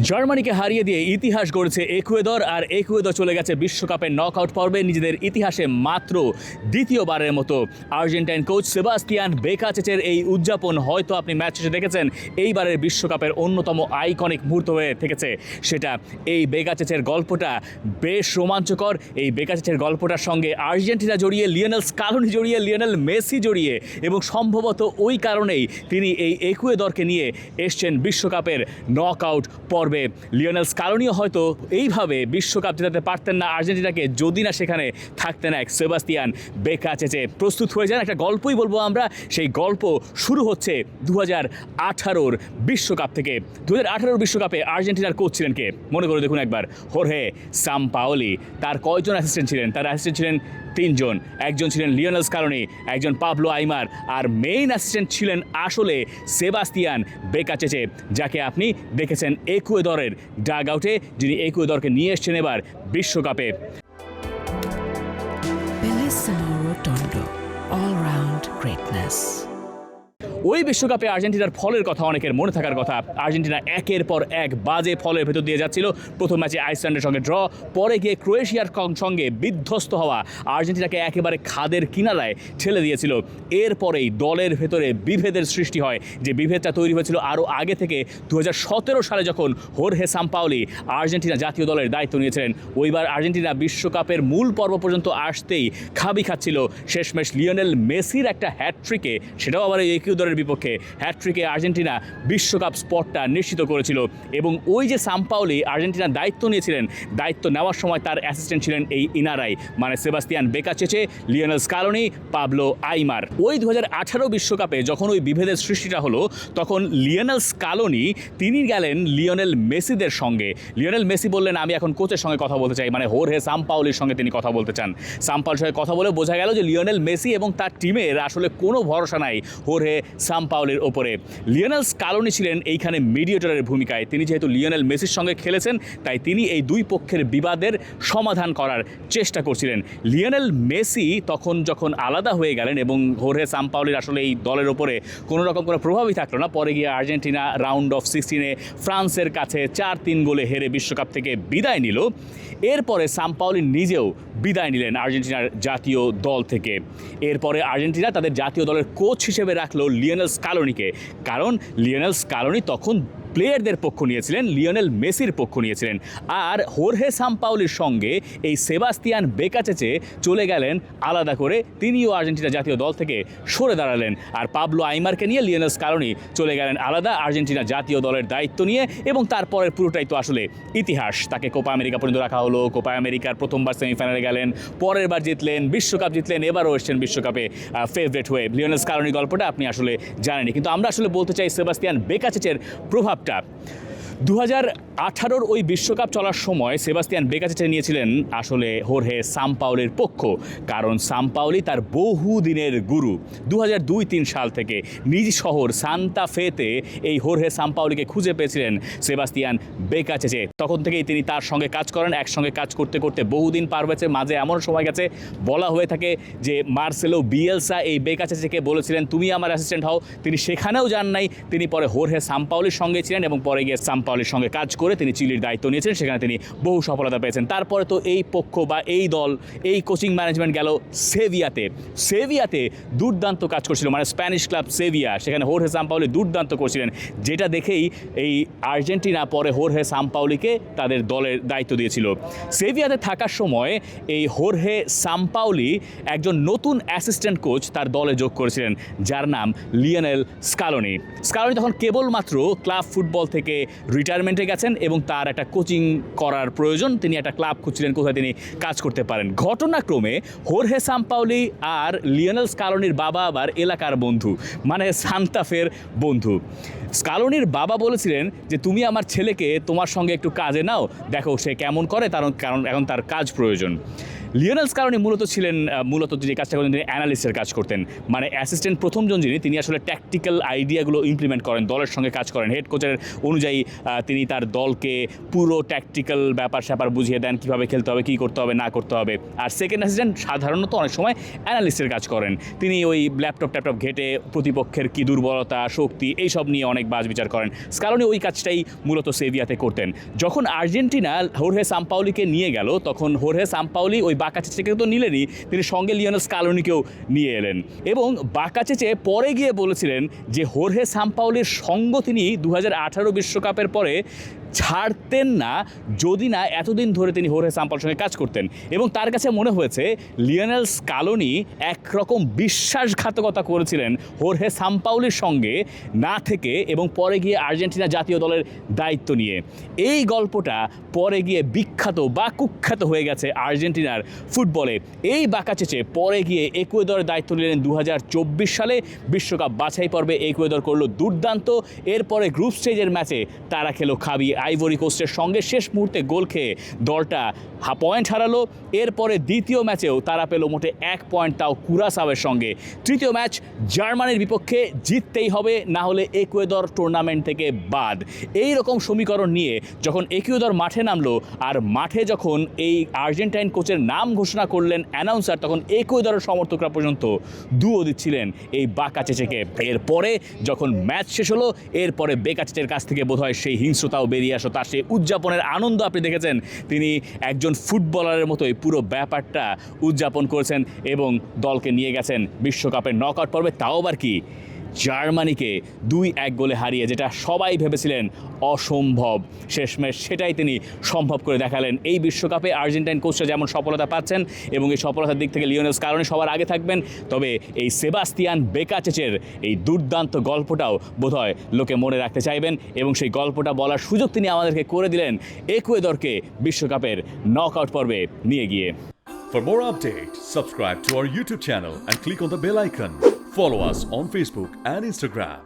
জার্মানিকে হারিয়ে দিয়ে ইতিহাস গড়েছে একুয়েদর, আর একুয়েদর চলে গেছে বিশ্বকাপের নকআউট পর্বে নিজেদের ইতিহাসে মাত্র দ্বিতীয়বারের মতো। আর্জেন্টাইন কোচ সেবাস্তিয়ান বেকাচেচের এই উদযাপন হয়তো আপনি ম্যাচ শেষে দেখেছেন এইবারের বিশ্বকাপের অন্যতম আইকনিক মুহূর্ত হয়ে থেকেছে। সেটা এই বেকাচেচের গল্পটা বেশ রোমাঞ্চকর। এই বেকাচেচের গল্পটার সঙ্গে আর্জেন্টিনা জড়িয়ে, লিওনেল স্কালোনি জড়িয়ে, লিওনেল মেসি জড়িয়ে, এবং সম্ভবত ওই কারণেই তিনি এই একুয়েদরকে নিয়ে এসছেন বিশ্বকাপের নকআউট পর্বে। লিওনেল স্কালোনিও হয়তো এইভাবে বিশ্বকাপ জেতাতে পারতেন না আর্জেন্টিনাকে যদি না সেখানে থাকতেন এক সেবাস্তিয়ান বেকাচেচে। প্রস্তুত হয়ে যান, একটা গল্পই বলবো আমরা। সেই গল্প শুরু হচ্ছে 2018 বিশ্বকাপ থেকে। 2018 বিশ্বকাপে আর্জেন্টিনার কোচ ছিলেন কে? মনে করে দেখুন একবার, হোর্হে সাম্পাওলি। তার কয়জন অ্যাসিস্ট্যান্ট ছিলেন? তার অ্যাসিস্ট্যান্ট ছিলেন 3 জন। একজন ছিলেন লিওনেল স্কালোনি, একজন পাবলো আইমার, আর মেইন অ্যাসিস্ট্যান্ট ছিলেন আসলে সেবাস্তিয়ান বেকাচেচে, যাকে আপনি দেখেছেন একুয়েদরের ডাগ আউটে, যিনি একুয়েদরকে নিয়ে এসছেন এবার বিশ্বকাপে। Bellissimo Rotondo, all-round greatness. ওই বিশ্বকাপে আর্জেন্টিনার ফলের কথা অনেকের মনে থাকার কথা। আর্জেন্টিনা একের পর এক বাজে ফলের ভেতর দিয়ে যাচ্ছিল। প্রথম ম্যাচে আইসল্যান্ডের সঙ্গে ড্র, পরে গিয়ে ক্রোয়েশিয়ার সঙ্গে বিধ্বস্ত হওয়া আর্জেন্টিনাকে একেবারে খাদের কিনারায় ঠেলে দিয়েছিল। এরপরেই দলের ভেতরে বিভেদের সৃষ্টি হয়, যে বিভেদটা তৈরি হয়েছিল আরও আগে থেকে। 2017 সালে যখন হোর্হে সাম্পাওলি আর্জেন্টিনা জাতীয় দলের দায়িত্ব নিয়েছিলেন, ওইবার আর্জেন্টিনা বিশ্বকাপের মূল পর্ব পর্যন্ত আসতেই খাবি খাচ্ছিল। শেষমেশ লিওনেল মেসির একটা হ্যাটট্রিকে, সেটাও আবার এই একুয়েদরের বিপক্ষে, হ্যাটট্রিকে আর্জেন্টিনা বিশ্বকাপ স্পটটা নিশ্চিত করেছিল। এবং ওই যে সাম্পাওলি আর্জেন্টিনার দায়িত্ব নিয়েছিলেন, দায়িত্ব নেওয়ার সময় তার অ্যাসিস্ট্যান্ট ছিলেন এই ইনারাই, মানে সেবাস্তিয়ান বেকাচেচে, লিওনেল স্কালোনি, পাবলো আইমার। ওই 2018 বিশ্বকাপে যখন ওই বিভেদের সৃষ্টিটা হলো, তখন লিওনেল স্কালোনি তিনি গেলেন লিওনেল মেসিদের সঙ্গে। লিওনেল মেসি বললেন, আমি এখন কোচের সঙ্গে কথা বলতে চাই, মানে হোর্হে সাম্পাওলির সঙ্গে তিনি কথা বলতে চান। সাম্পাওলির সঙ্গে কথা বলে বোঝা গেল যে লিওনেল মেসি এবং তার টিমের আসলে কোনো ভরসা নাই হোর্হে সাম্পাওলির ওপরে। লিওনেল স্কালোনি ছিলেন এইখানে মিডিয়েটরের ভূমিকায়। তিনি যেহেতু লিওনেল মেসির সঙ্গে খেলেছেন, তাই তিনি এই দুই পক্ষের বিবাদের সমাধান করার চেষ্টা করছিলেন। লিওনেল মেসি তখন যখন আলাদা হয়ে গেলেন এবং হোর্হে সাম্পাওলির আসলে এই দলের ওপরে কোনো রকম কোনো প্রভাবই থাকলো না, পরে গিয়ে আর্জেন্টিনা রাউন্ড অফ 16-এ ফ্রান্সের কাছে 4-3 গোলে হেরে বিশ্বকাপ থেকে বিদায় নিল। এরপরে সাম্পাওলি নিজেও বিদায় নিলেন আর্জেন্টিনার জাতীয় দল থেকে। এরপরে আর্জেন্টিনা তাদের জাতীয় দলের কোচ হিসেবে রাখলো লিওনেল স্কালোনিকে, কারণ লিওনেল স্কালোনি তখন প্লেয়ারদের পক্ষ নিয়েছিলেন, লিওনেল মেসির পক্ষ নিয়েছিলেন। আর হোর্হে সাম্পাওলির সঙ্গে এই সেবাস্তিয়ান বেকাচেচে চলে গেলেন আলাদা করে, তিনিও আর্জেন্টিনা জাতীয় দল থেকে সরে দাঁড়ালেন। আর পাবলো আইমারকে নিয়ে লিওনেল স্কালোনি চলে গেলেন আলাদা আর্জেন্টিনা জাতীয় দলের দায়িত্ব নিয়ে। এবং তারপরের পুরোটাই তো আসলে ইতিহাস। তাকে কোপা আমেরিকা পর্যন্ত রাখা হলো, কোপা আমেরিকার প্রথমবার সেমিফাইনালে গেলেন, পরের বার জিতলেন, বিশ্বকাপ জিতলেন, এবারও এসছেন বিশ্বকাপে ফেভারিট হয়ে। লিওনেল স্কালোনির গল্পটা আপনি আসলে জানেনই, কিন্তু আমরা আসলে বলতে চাই সেবাস্তিয়ান বেকাচেচের প্রভাব 2018 ওই বিশ্বকাপ চলার সময় সেবাস্তিয়ান বেকাচেচে নিয়েছিলেন আসলে হোর্হে সাম্পাওলির পক্ষ, কারণ সাম্পাওলি তার বহুদিনের গুরু। 2002-3 সাল থেকে নিজ শহর সান্তা ফেতে এই হোর্হে সাম্পাওলিকে খুঁজে পেয়েছিলেন সেবাস্তিয়ান বেকাচেচে। তখন থেকেই তিনি তার সঙ্গে কাজ করেন। একসঙ্গে কাজ করতে করতে বহুদিন পার হয়েছে, মাঝে এমন সময় গেছে বলা হয়ে থাকে যে মার্সেলো বিয়েলসা এই বেকাচেচেকে বলেছিলেন তুমি আমার অ্যাসিস্ট্যান্ট হও। তিনি সেখানেও যান নাই, তিনি পরে হোর্হে সাম্পাওলির সঙ্গে ছিলেন এবং পরে গিয়ে সাম্পাওলির সঙ্গে কাজ করে তিনি চিলির দায়িত্ব নিয়েছিলেন, সেখানে তিনি বহু সফলতা পেয়েছেন। তারপরে তো এই পক্ষ বা এই দল, এই কোচিং ম্যানেজমেন্ট গেল সেভিয়াতে। সেভিয়াতে দুর্দান্ত কাজ করছিল, মানে স্প্যানিশ ক্লাব সেভিয়া, সেখানে হোর্হে সাম্পাওলি দুর্দান্ত করছিলেন, যেটা দেখেই এই আর্জেন্টিনা পরে হোর্হে সাম্পাওলিকে তাদের দলের দায়িত্ব দিয়েছিল। সেভিয়াতে থাকার সময় এই হোর্হে সাম্পাওলি একজন নতুন অ্যাসিস্ট্যান্ট কোচ তার দলে যোগ করেছিলেন, যার নাম লিওনেল স্কালোনি। স্কালোনি তখন কেবলমাত্র ক্লাব ফুটবল থেকে রিটায়ারমেন্টে গেছেন এবং তার একটা কোচিং করার প্রয়োজন, তিনি একটা ক্লাব খুঁজছিলেন কোথায় তিনি কাজ করতে পারেন। ঘটনাক্রমে হোর্হে সাম্পাওলি আর লিওনেল স্কালোনির বাবা আবার এলাকার বন্ধু, মানে সান্তাফের বন্ধু। স্কালোনির বাবা বলেছিলেন যে তুমি আমার ছেলেকে তোমার সঙ্গে একটু কাজে নাও, দেখো সে কেমন করে, কারণ এখন তার কাজ প্রয়োজন। লিওনেল স্কালোনি মূলত যে কাজটা করতেন তিনি অ্যানালিস্টের কাজ করতেন, মানে অ্যাসিস্ট্যান্ট প্রথমজন যিনি তিনি আসলে ট্যাকটিক্যাল আইডিয়াগুলো ইমপ্লিমেন্ট করেন, দলের সঙ্গে কাজ করেন, হেড কোচের অনুযায়ী তিনি তার দলকে পুরো ট্যাকটিক্যাল ব্যাপার স্যাপার বুঝিয়ে দেন, কীভাবে খেলতে হবে, কী করতে হবে না করতে হবে। আর সেকেন্ড অ্যাসিস্ট্যান্ট সাধারণত অনেক সময় অ্যানালিস্টের কাজ করেন, তিনি ওই ল্যাপটপ ঘেটে প্রতিপক্ষের কী দুর্বলতা শক্তি এইসব নিয়ে অনেক বাছবিচার করেন। স্কালোনি ওই কাজটাই মূলত সেভিয়াতে করতেন। যখন আর্জেন্টিনা হোর্হে সাম্পাওলিকে নিয়ে গেল তখন হোর্হে সাম্পাওলি ওই বাকাচেচেকে তো নিলেনই, তিনি সঙ্গে লিওনেল স্কালোনিকেও নিয়ে এলেন এবং বাকাচেচে পরে গিয়ে বলেছিলেন যে হোর্হে সাম্পাওলির সঙ্গ তিনি 2018 বিশ্বকাপের পরে ছাড়তেন না যদি না এতদিন ধরে তিনি হোর্হে সাম্পাওলির সঙ্গে কাজ করতেন, এবং তার কাছে মনে হয়েছে লিওনেল স্কালোনি একরকম বিশ্বাসঘাতকতা করেছিলেন হোর্হে সাম্পাওলির সঙ্গে না থেকে এবং পরে গিয়ে আর্জেন্টিনা জাতীয় দলের দায়িত্ব নিয়ে। এই গল্পটা পরে গিয়ে বিখ্যাত বা কুখ্যাত হয়ে গেছে আর্জেন্টিনার ফুটবলে। এই বাকাচেচে পরে গিয়ে একুয়েদরের দায়িত্ব নিলেন 2024 সালে বিশ্বকাপ বাছাই পর্বে। একুয়েদর করলো দুর্দান্ত, এরপরে গ্রুপ স্টেজের ম্যাচে তারা খেলো খাবি আইভরি কোস্টের সঙ্গে, শেষ মুহূর্তে গোল খেয়ে দলটা পয়েন্ট হারালো। এরপরে দ্বিতীয় ম্যাচেও তারা পেল মোটে 1 পয়েন্ট, তাও কুরাসাওয়ের সঙ্গে। তৃতীয় ম্যাচ জার্মানির বিপক্ষে জিততেই হবে, না হলে একুয়েদর টুর্নামেন্ট থেকে বাদ। এই রকম সমীকরণ নিয়ে যখন একুয়েদর মাঠে নামলো আর মাঠে যখন এই আর্জেন্টাইন কোচের নাম ঘোষণা করলেন অ্যানাউন্সার, তখন একুয়েদরের সমর্থকরা পর্যন্ত দুও দিচ্ছিলেন এই বাকাচেচেকে। এরপরে যখন ম্যাচ শেষ হলো এরপরে বেকাচেচের কাছ থেকে বোধহয় সেই হিংস্রতাও বেরিয়ে আসো, তার সেই উদযাপনের আনন্দ আপনি দেখেছেন। তিনি একজন ফুটবলারের মতোই পুরো ব্যাপারটা উদযাপন করেছেন এবং দলকে নিয়ে গেছেন বিশ্বকাপের নকআউট পর্বে, তাও আবার কি জার্মানিকে 2-1 গোলে হারিয়ে, যেটা সবাই ভেবেছিলেন অসম্ভব, শেষমেশ সেটাই তিনি সম্ভব করে দেখালেন। এই বিশ্বকাপে আর্জেন্টাইন কোচরা যেমন সফলতা পাচ্ছেন এবং এই সফলতার দিক থেকে লিওনেল স্কালোনি সবার আগে থাকবেন, তবে এই সেবাস্তিয়ান বেকাচেচের এই দুর্দান্ত গল্পটাও বোধহয় লোকে মনে রাখতে চাইবেন এবং সেই গল্পটা বলার সুযোগ তিনি আমাদেরকে করে দিলেন একুয়েদরকে বিশ্বকাপের নকআউট পর্বে নিয়ে গিয়ে। For more updates, subscribe to our YouTube channel and click on the bell icon. Follow us on Facebook and Instagram.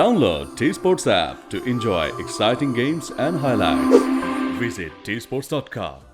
Download T-Sports app to enjoy exciting games and highlights. Visit tsports.com.